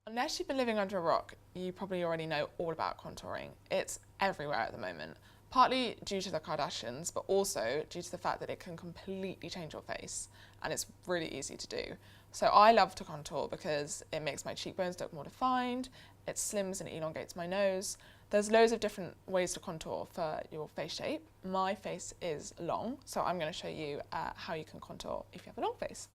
Unless you've been living under a rock, you probably already know all about contouring. It's everywhere at the moment, partly due to the Kardashians, but also due to the fact that it can completely change your face, and it's really easy to do. So I love to contour because it makes my cheekbones look more defined, it slims and elongates my nose. There's loads of different ways to contour for your face shape. My face is long, so I'm going to show you how you can contour if you have a long face.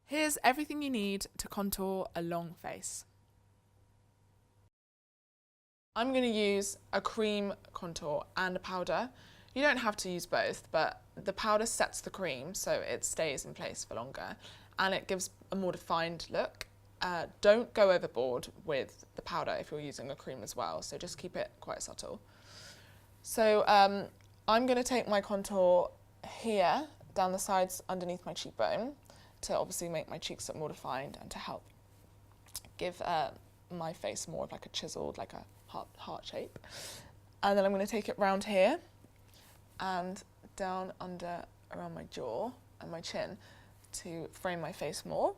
Here's everything you need to contour a long face. I'm going to use a cream contour and a powder. You don't have to use both, but the powder sets the cream so it stays in place for longer and it gives a more defined look. Don't go overboard with the powder if you're using a cream as well, so just keep it quite subtle. So I'm going to take my contour here down the sides underneath my cheekbone to obviously make my cheeks look more defined and to help give my face more of like a chiseled, like a heart shape. And then I'm going to take it round here and down under around my jaw and my chin to frame my face more.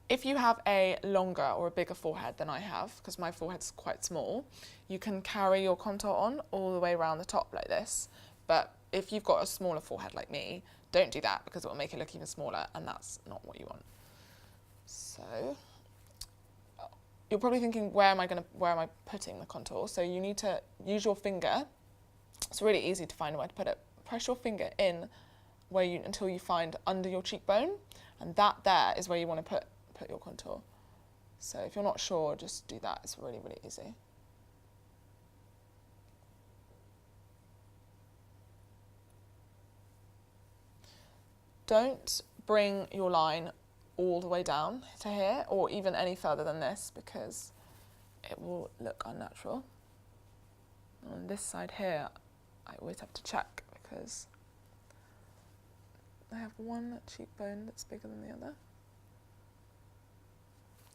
If you have a longer or a bigger forehead than I have, because my forehead's quite small, you can carry your contour on all the way around the top like this. But if you've got a smaller forehead like me, don't do that because it will make it look even smaller and that's not what you want. So you're probably thinking, where am I putting the contour? So you need to use your finger. It's really easy to find where to put it. Press your finger in until you find under your cheekbone, and that there is where you want to put your contour. So if you're not sure, just do that. It's really, really easy. Don't bring your line all the way down to here or even any further than this because it will look unnatural. On this side here, I always have to check because I have one cheekbone that's bigger than the other.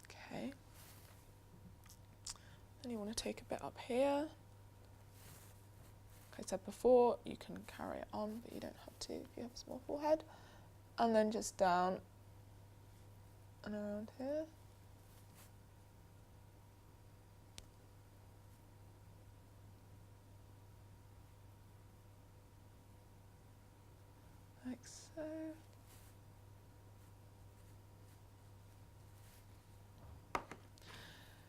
Okay. Then you want to take a bit up here. Like I said before, you can carry it on, but you don't have to if you have a small forehead. And then just down and around here. Like so.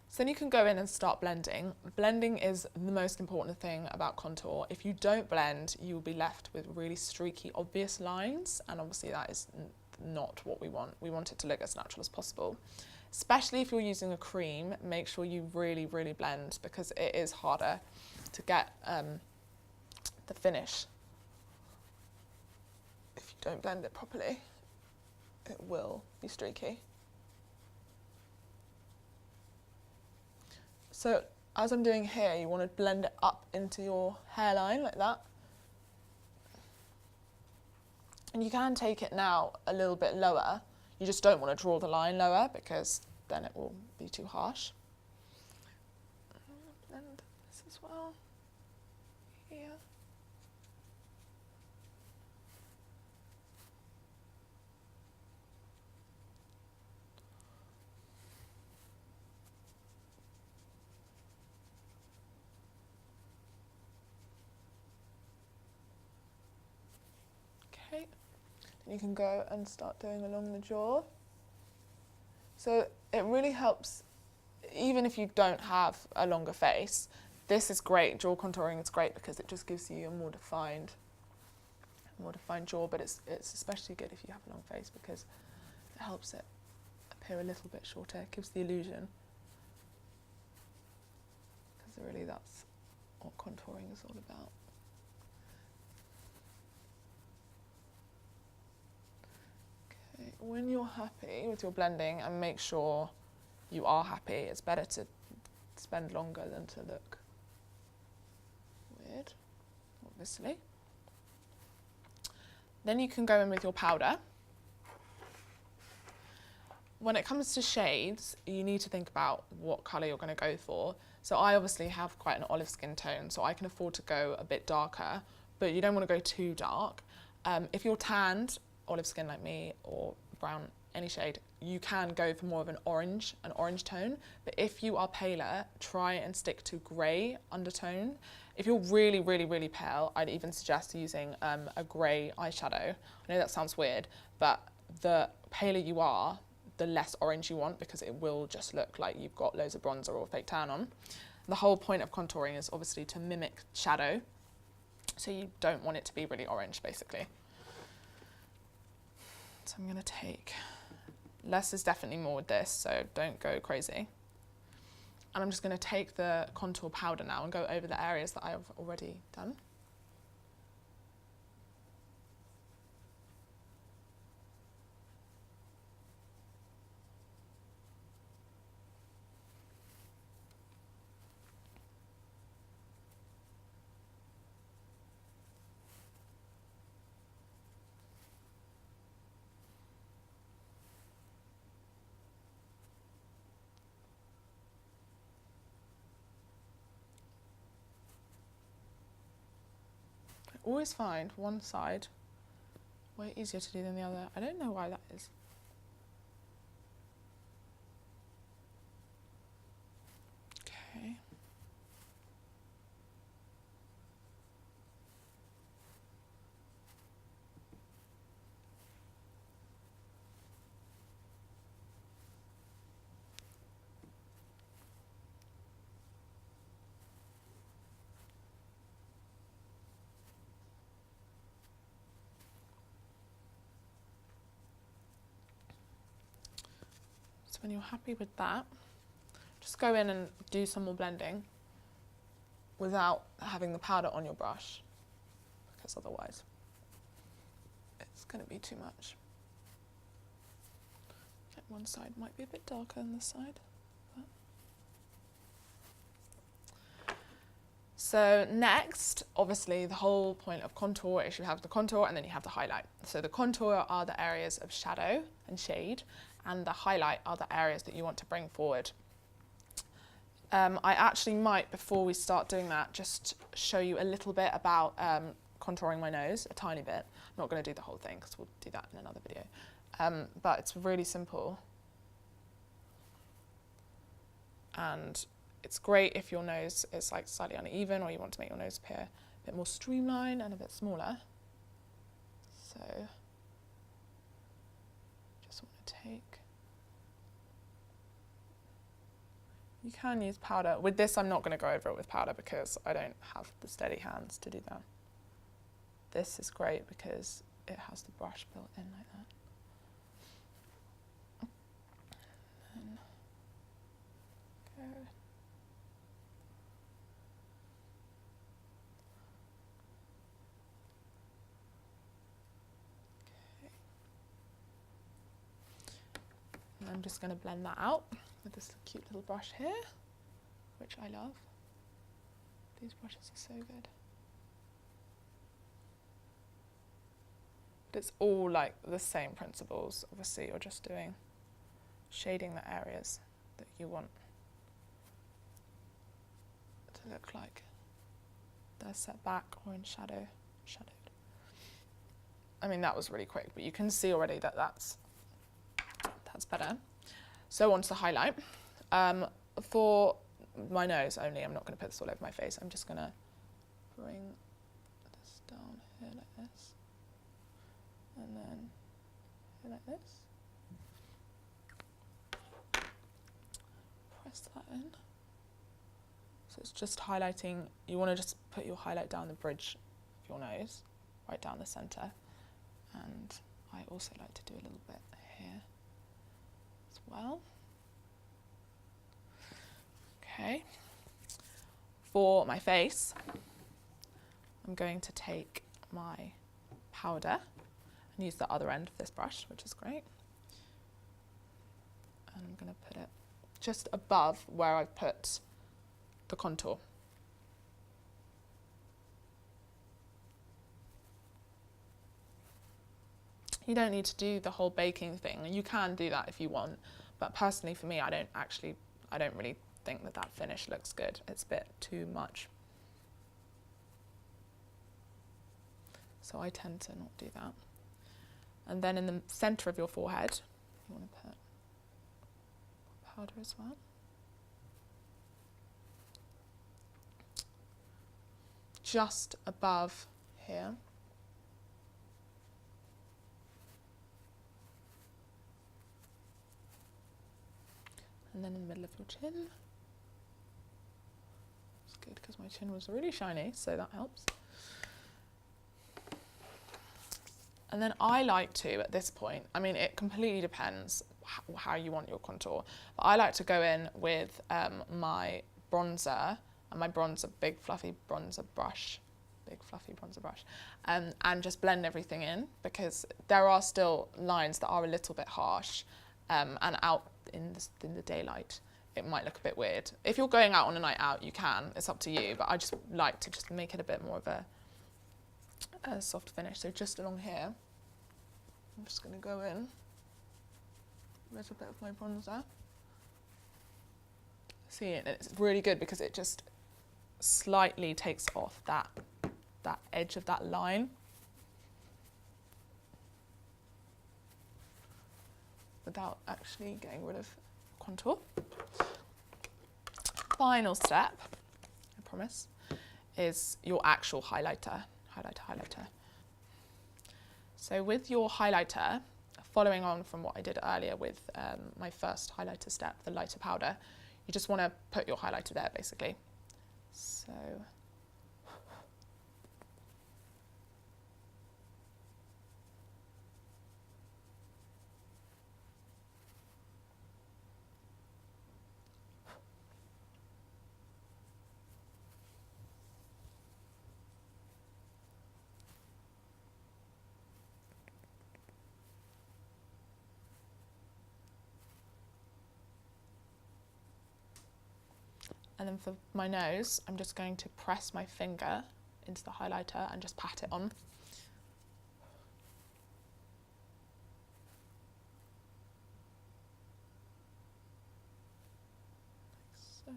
So then you can go in and start blending. Blending is the most important thing about contour. If you don't blend, you will be left with really streaky, obvious lines, and obviously that is not what we want. We want it to look as natural as possible. Especially if you're using a cream, make sure you really, really blend because it is harder to get the finish. If you don't blend it properly, it will be streaky. So as I'm doing here, you want to blend it up into your hairline like that. And you can take it now a little bit lower. You just don't want to draw the line lower because then it will be too harsh. Blend this as well. Here. Okay, then you can go and start doing along the jaw. So it really helps, even if you don't have a longer face, this is great. Jaw contouring is great because it just gives you a more defined jaw, but it's especially good if you have a long face because it helps it appear a little bit shorter. It gives the illusion. Because really that's what contouring is all about. When you're happy with your blending, and make sure you are happy, it's better to spend longer than to look weird, obviously. Then you can go in with your powder. When it comes to shades, you need to think about what colour you're going to go for. So I obviously have quite an olive skin tone, so I can afford to go a bit darker, but you don't want to go too dark. If you're tanned, olive skin like me, or brown any shade. You can go for more of an orange tone, but if you are paler, try and stick to grey undertone. If you're really, really, really pale, I'd even suggest using a grey eyeshadow. I know that sounds weird, but the paler you are, the less orange you want, because it will just look like you've got loads of bronzer or fake tan on. The whole point of contouring is obviously to mimic shadow, so you don't want it to be really orange, basically. So I'm going to take, less is definitely more with this, so don't go crazy. And I'm just going to take the contour powder now and go over the areas that I've already done. I always find one side way easier to do than the other. I don't know why that is. Okay. So when you're happy with that, just go in and do some more blending without having the powder on your brush, because otherwise it's going to be too much. Okay, one side might be a bit darker than this side. So next, obviously the whole point of contour is you have the contour and then you have the highlight. So the contour are the areas of shadow and shade, and the highlight are the areas that you want to bring forward. I actually might, before we start doing that, just show you a little bit about contouring my nose, a tiny bit. I'm not going to do the whole thing because we'll do that in another video. But it's really simple. And it's great if your nose is like slightly uneven or you want to make your nose appear a bit more streamlined and a bit smaller. So just want to take, you can use powder. With this I'm not going to go over it with powder because I don't have the steady hands to do that. This is great because it has the brush built in like that. And then go. And I'm just going to blend that out with this cute little brush here, which I love. These brushes are so good. But it's all like the same principles. Obviously, you're just doing, shading the areas that you want to look like they're set back or in shadowed. I mean, that was really quick, but you can see already that that's better. So on to the highlight. For my nose only, I'm not going to put this all over my face. I'm just going to bring this down here like this, and then here like this. Press that in. So it's just highlighting. You want to just put your highlight down the bridge of your nose, right down the centre. And I also like to do a little bit here as well. Okay. For my face, I'm going to take my powder and use the other end of this brush, which is great. And I'm going to put it just above where I've put the contour. You don't need to do the whole baking thing. You can do that if you want, but personally for me, I don't really think that that finish looks good. It's a bit too much. So I tend to not do that. And then in the center of your forehead, You want to put powder as well. Just above here. And then in the middle of your chin. It's good because my chin was really shiny, so that helps. And then I like to, at this point, I mean, it completely depends how you want your contour, but I like to go in with my bronzer, and my bronzer, big fluffy bronzer brush, and just blend everything in, because there are still lines that are a little bit harsh, and out in the daylight it might look a bit weird. If you're going out on a night out, you can, it's up to you, but I just like to just make it a bit more of a soft finish. So just along here, I'm just going to go in with a bit of my bronzer. See, it's really good because it just slightly takes off that edge of that line without actually getting rid of contour. Final step, I promise, is your actual highlighter. So with your highlighter, following on from what I did earlier with my first highlighter step, the lighter powder, you just want to put your highlighter there basically. So and then for my nose, I'm just going to press my finger into the highlighter and just pat it on. Like so.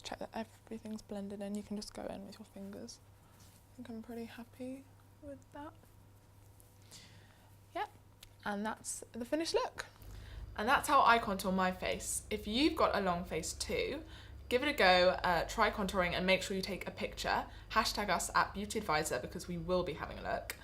Check that everything's blended in. You can just go in with your fingers. I think I'm pretty happy with that. Yep, and that's the finished look. And that's how I contour my face. If you've got a long face too, give it a go, try contouring and make sure you take a picture. Hashtag us at Beauty Advisor because we will be having a look.